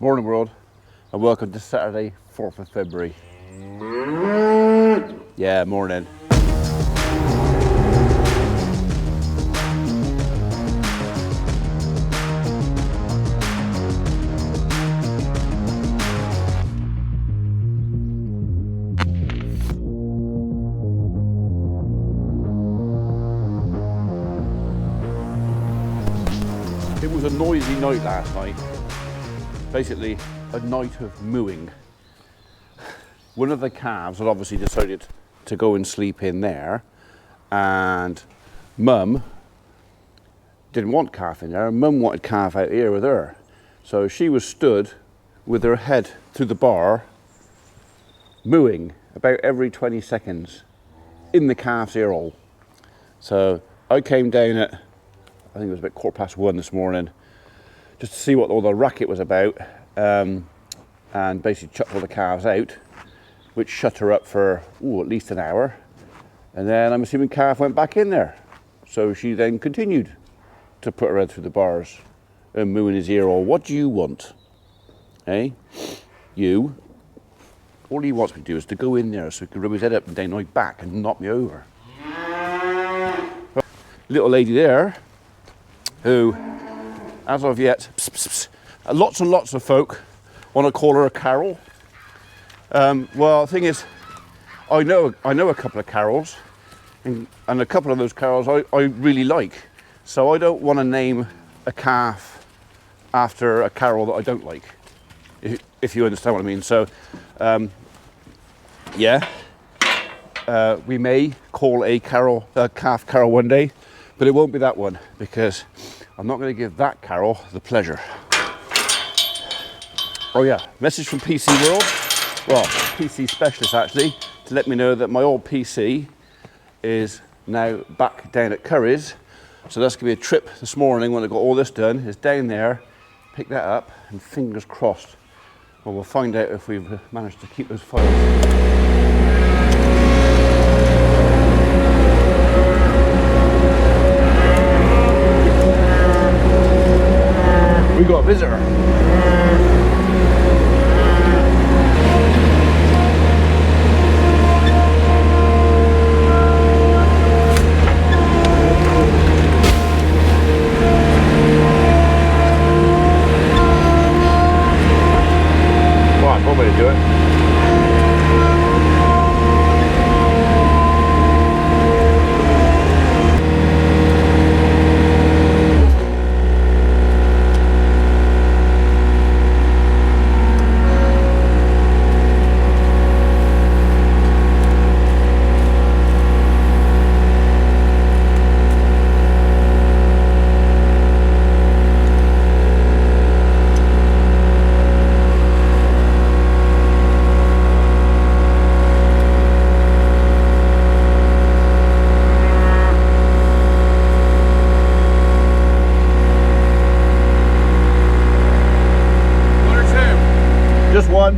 Morning world, and welcome to Saturday, 4th of February. Yeah, morning. It was a noisy night last night. Basically, a night of mooing. One of the calves had obviously decided to go and sleep in there, and Mum didn't want calf in there, and Mum wanted calf out here with her. So she was stood with her head through the bar, mooing about every 20 seconds in the calf's ear hole. So I came down at, I think it was about 1:15 this morning, just to see what all the racket was about, and basically chucked all the calves out, which shut her up for at least an hour. And then I'm assuming calf went back in there. So she then continued to put her head through the bars and moo in his ear hole. What do you want? Eh? You? All he wants me to do is to go in there so he can rub his head up and down my back and knock me over. Little lady there, who, as of yet, lots and lots of folk want to call her a Carol. Well, the thing is, I know a couple of Carols, and a couple of those Carols I really like. So I don't want to name a calf after a Carol that I don't like, if you understand what I mean. So, yeah, we may call a calf Carol one day, but it won't be that one, because I'm not going to give that Carol the pleasure. Oh yeah, message from PC World, well, PC Specialist actually, to let me know that my old PC is now back down at Curry's. So that's going to be a trip this morning when I got all this done, is down there, pick that up, and fingers crossed, well, we'll find out if we've managed to keep those files. We got a visitor. Right, one way to do it. Just one.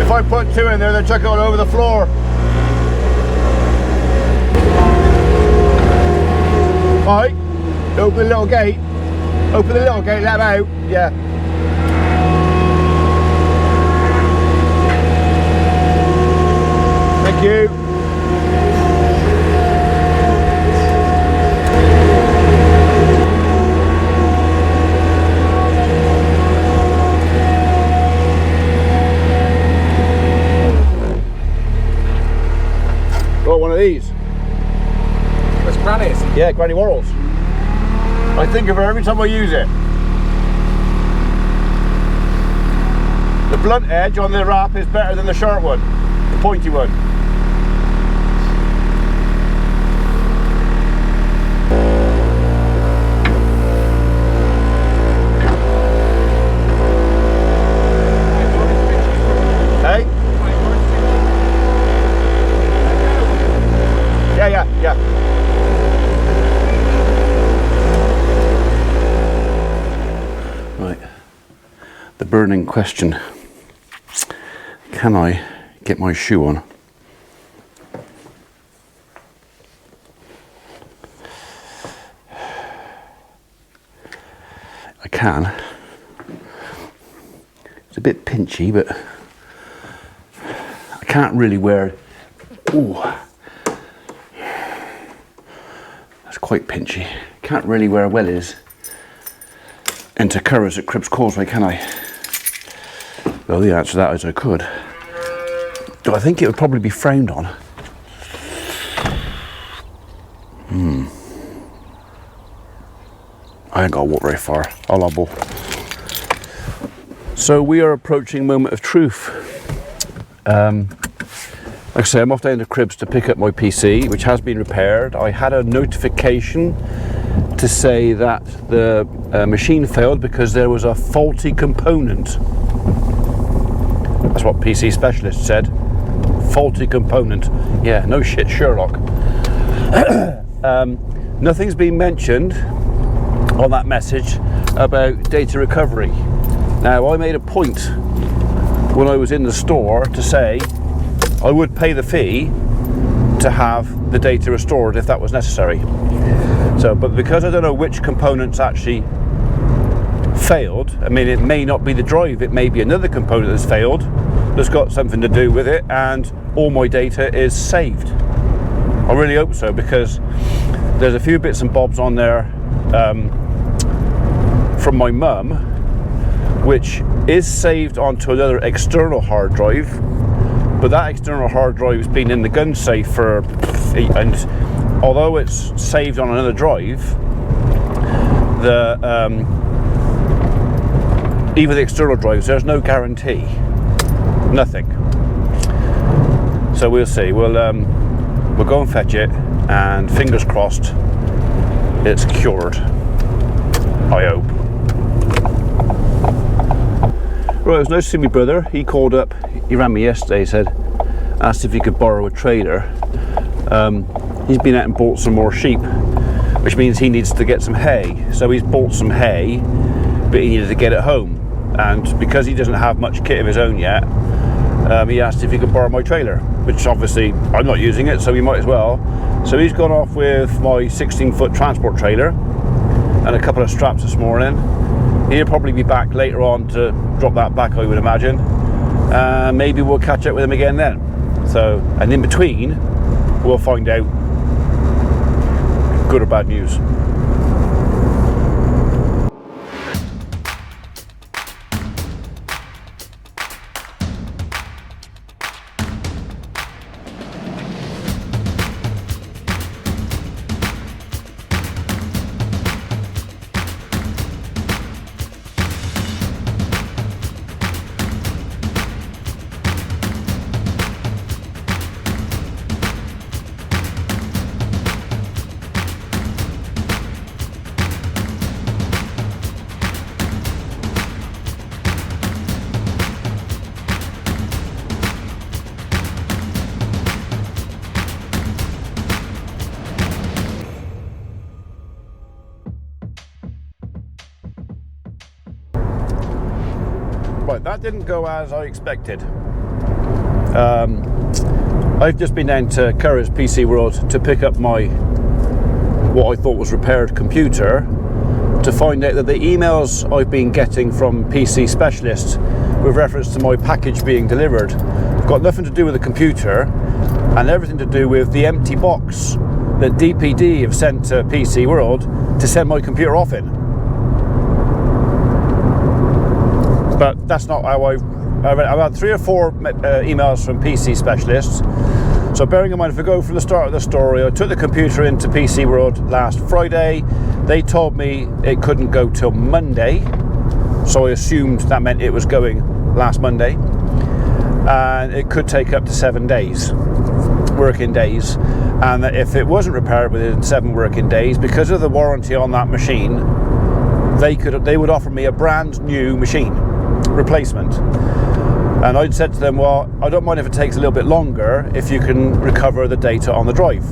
If I put two in there, they'll chuck it all over the floor. Alright, open the little gate. Open the little gate, let them out. Yeah. Thank you. Got one of these. That's Granny's? Yeah, Granny Worrells. I think of her every time I use it. The blunt edge on the wrap is better than the sharp one, the pointy one. Hey? Yeah. Right. The burning question. Can I get my shoe on? I can. It's a bit pinchy, but I can't really wear it. Ooh, that's quite pinchy. Can't really wear wellies into Currys at Cribbs Causeway, can I? Well, the answer to that is I could. But I think it would probably be frowned on. I ain't got to walk very far. I'll hobble. So we are approaching moment of truth. Like I say, I'm off down to Cribbs to pick up my PC, which has been repaired. I had a notification to say that the machine failed because there was a faulty component. That's what PC Specialist said. Faulty component. Yeah, no shit, Sherlock. Nothing's been mentioned on that message about data recovery. Now, I made a point when I was in the store to say I would pay the fee to have the data restored if that was necessary. So, but because I don't know which components actually failed, I mean, it may not be the drive, it may be another component that's failed, that's got something to do with it, and all my data is saved. I really hope so, because there's a few bits and bobs on there from my mum, which is saved onto another external hard drive, but that external hard drive has been in the gun safe for, and although it's saved on another drive, the even the external drives, there's no guarantee, nothing. So we'll see. We'll go and fetch it, and fingers crossed, it's cured. I hope. Right, it was nice to see my brother. He called up, he rang me yesterday, said, asked if he could borrow a trailer. He's been out and bought some more sheep, which means he needs to get some hay. So he's bought some hay, but he needed to get it home. And because he doesn't have much kit of his own yet, he asked if he could borrow my trailer, which obviously I'm not using it, so he might as well. So he's gone off with my 16-foot transport trailer and a couple of straps this morning. He'll probably be back later on to drop that back, I would imagine. Maybe we'll catch up with him again then. So, and in between, we'll find out good or bad news. Right, that didn't go as I expected. I've just been down to Currys PC World to pick up my, what I thought was repaired computer, to find out that the emails I've been getting from PC Specialist with reference to my package being delivered have got nothing to do with the computer and everything to do with the empty box that DPD have sent to PC World to send my computer off in. But that's not how I've had 3 or 4 emails from PC Specialists. So bearing in mind, if we go from the start of the story, I took the computer into PC World last Friday. They told me it couldn't go till Monday, so I assumed that meant it was going last Monday, and it could take up to 7 days, working days, and that if it wasn't repaired within 7 working days, because of the warranty on that machine, they would offer me a brand new machine replacement. And I'd said to them, well, I don't mind if it takes a little bit longer if you can recover the data on the drive.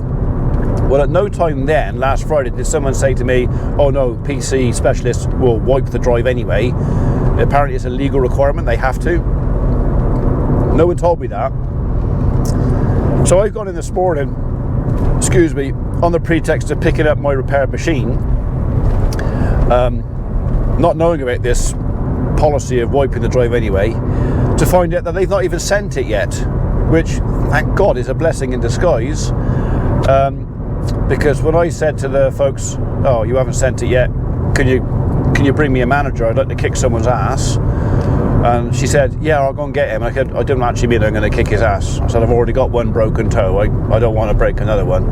Well, at no time then, last Friday, did someone say to me, oh no, PC Specialists will wipe the drive anyway. Apparently it's a legal requirement, they have to. No one told me that. So I've gone in this morning, excuse me, on the pretext of picking up my repaired machine, not knowing about this policy of wiping the drive anyway, to find out that they've not even sent it yet, which, thank God, is a blessing in disguise. Because when I said to the folks, "Oh, you haven't sent it yet, can you bring me a manager? I'd like to kick someone's ass." And she said, "Yeah, I'll go and get him." I said, "I don't actually mean I'm going to kick his ass." I said, "I've already got one broken toe. I don't want to break another one."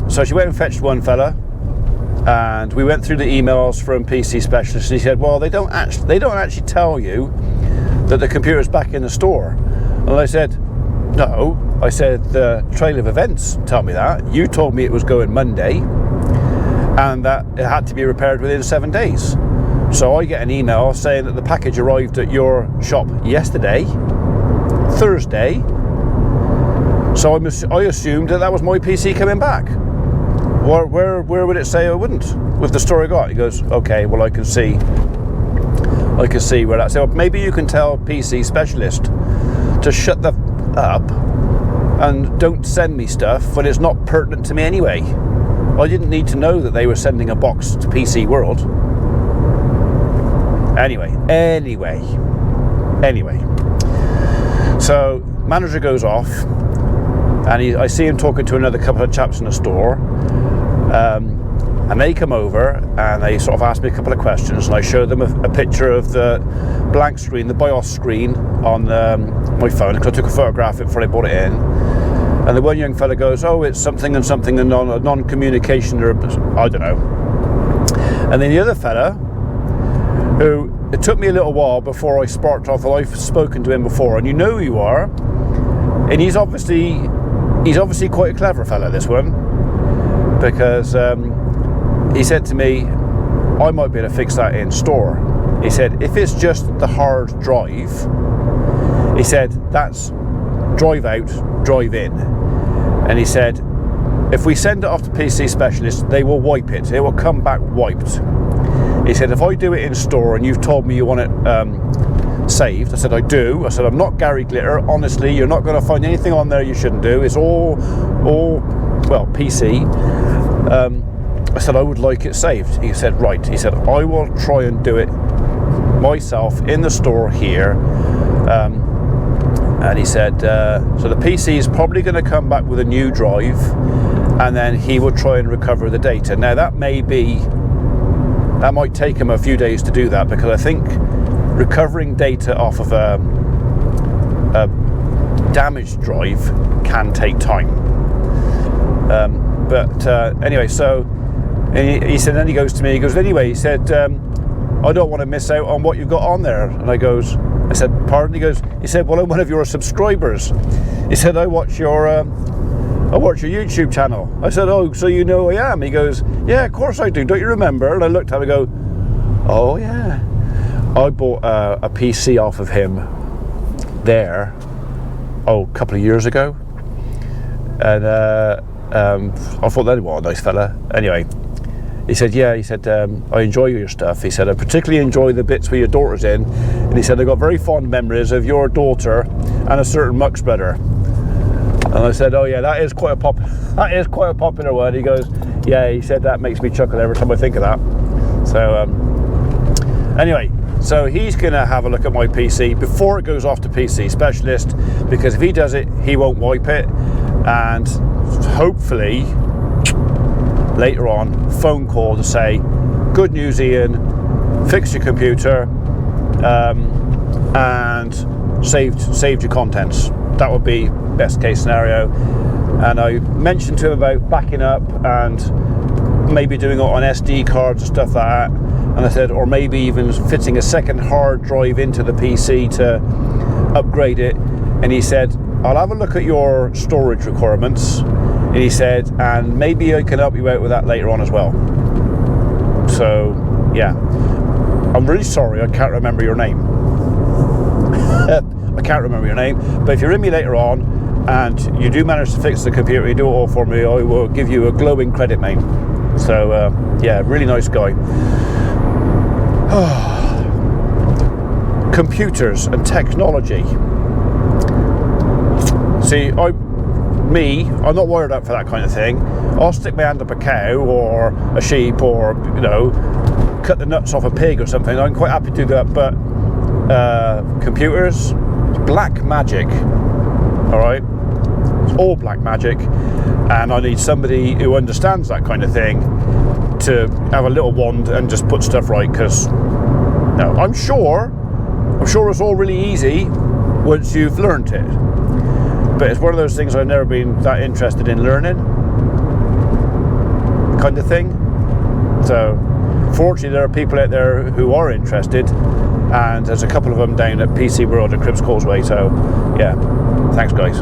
So she went and fetched one fella, and we went through the emails from PC Specialist, and he said, "Well, they don't actually tell you that the computer's back in the store." And I said, "No." I said, "The trail of events tell me that. You told me it was going Monday and that it had to be repaired within 7 days." So I get an email saying that the package arrived at your shop yesterday, Thursday. So I assumed that was my PC coming back. Where would it say I wouldn't with the store I got? He goes, "Okay, well I can see where that's." So maybe you can tell PC Specialist to shut the up and don't send me stuff when it's not pertinent to me anyway. I didn't need to know that they were sending a box to PC World. Anyway. So manager goes off, and I see him talking to another couple of chaps in the store, and they come over and they sort of ask me a couple of questions, and I show them a picture of the blank screen, the BIOS screen on my phone, because I took a photograph of it before I brought it in. And the one young fella goes, "Oh, it's something and something, and non-communication," or I don't know. And then the other fella, who it took me a little while before I sparked off, well, I've spoken to him before, and you know who you are, and he's obviously quite a clever fella, this one, because he said to me, "I might be able to fix that in store." He said, "If it's just the hard drive," he said, "that's drive out, drive in." And he said, "If we send it off to PC Specialist, they will wipe it. It will come back wiped." He said, "If I do it in store and you've told me you want it saved," I said, "I do." I said, "I'm not Gary Glitter. Honestly, you're not going to find anything on there you shouldn't do. It's all well, PC." I said, "I would like it saved." He said, "Right." He said, "I will try and do it myself in the store here." And he said, so the PC is probably going to come back with a new drive, and then he will try and recover the data. Now that might take him a few days to do that, because I think recovering data off of a damaged drive can take time. But anyway, so he said, then he goes to me, he goes, "Anyway," he said, "I don't want to miss out on what you've got on there." And I said, "Pardon?" He said, "Well, I'm one of your subscribers." He said, I watch your YouTube channel." I said, "Oh, so you know who I am?" He goes, "Yeah, of course I do. Don't you remember?" And I looked at him and go, "Oh yeah, I bought a PC off of him there, a couple of years ago." And I thought, that was a nice fella. Anyway, he said, "Yeah," he said, "I enjoy your stuff." He said, "I particularly enjoy the bits where your daughter's in." And he said, "I got very fond memories of your daughter and a certain Muck's brother." And I said, "Oh yeah, that is quite a popular one." He goes, "Yeah," he said, "that makes me chuckle every time I think of that." So anyway, so he's going to have a look at my PC before it goes off to PC Specialist, because if he does it, he won't wipe it, and hopefully later on, phone call to say, "Good news, Ian, fix your computer and saved your contents." That would be best case scenario. And I mentioned to him about backing up and maybe doing it on SD cards and stuff like that. And I said, or maybe even fitting a second hard drive into the PC to upgrade it. And he said, "I'll have a look at your storage requirements." And he said, "And maybe I can help you out with that later on as well." So, yeah. I'm really sorry, I can't remember your name. I can't remember your name. But if you're in me later on and you do manage to fix the computer, you do it all for me, I will give you a glowing credit, mate. So, yeah, really nice guy. Computers and technology. See, I'm not wired up for that kind of thing. I'll stick my hand up a cow or a sheep or, cut the nuts off a pig or something, I'm quite happy to do that. But computers, it's black magic. All right, it's all black magic, and I need somebody who understands that kind of thing to have a little wand and just put stuff right. Because no, I'm sure it's all really easy once you've learned it. But it's one of those things I've never been that interested in learning, kind of thing. So fortunately there are people out there who are interested, and there's a couple of them down at PC World at Cribs Causeway. So yeah, thanks guys.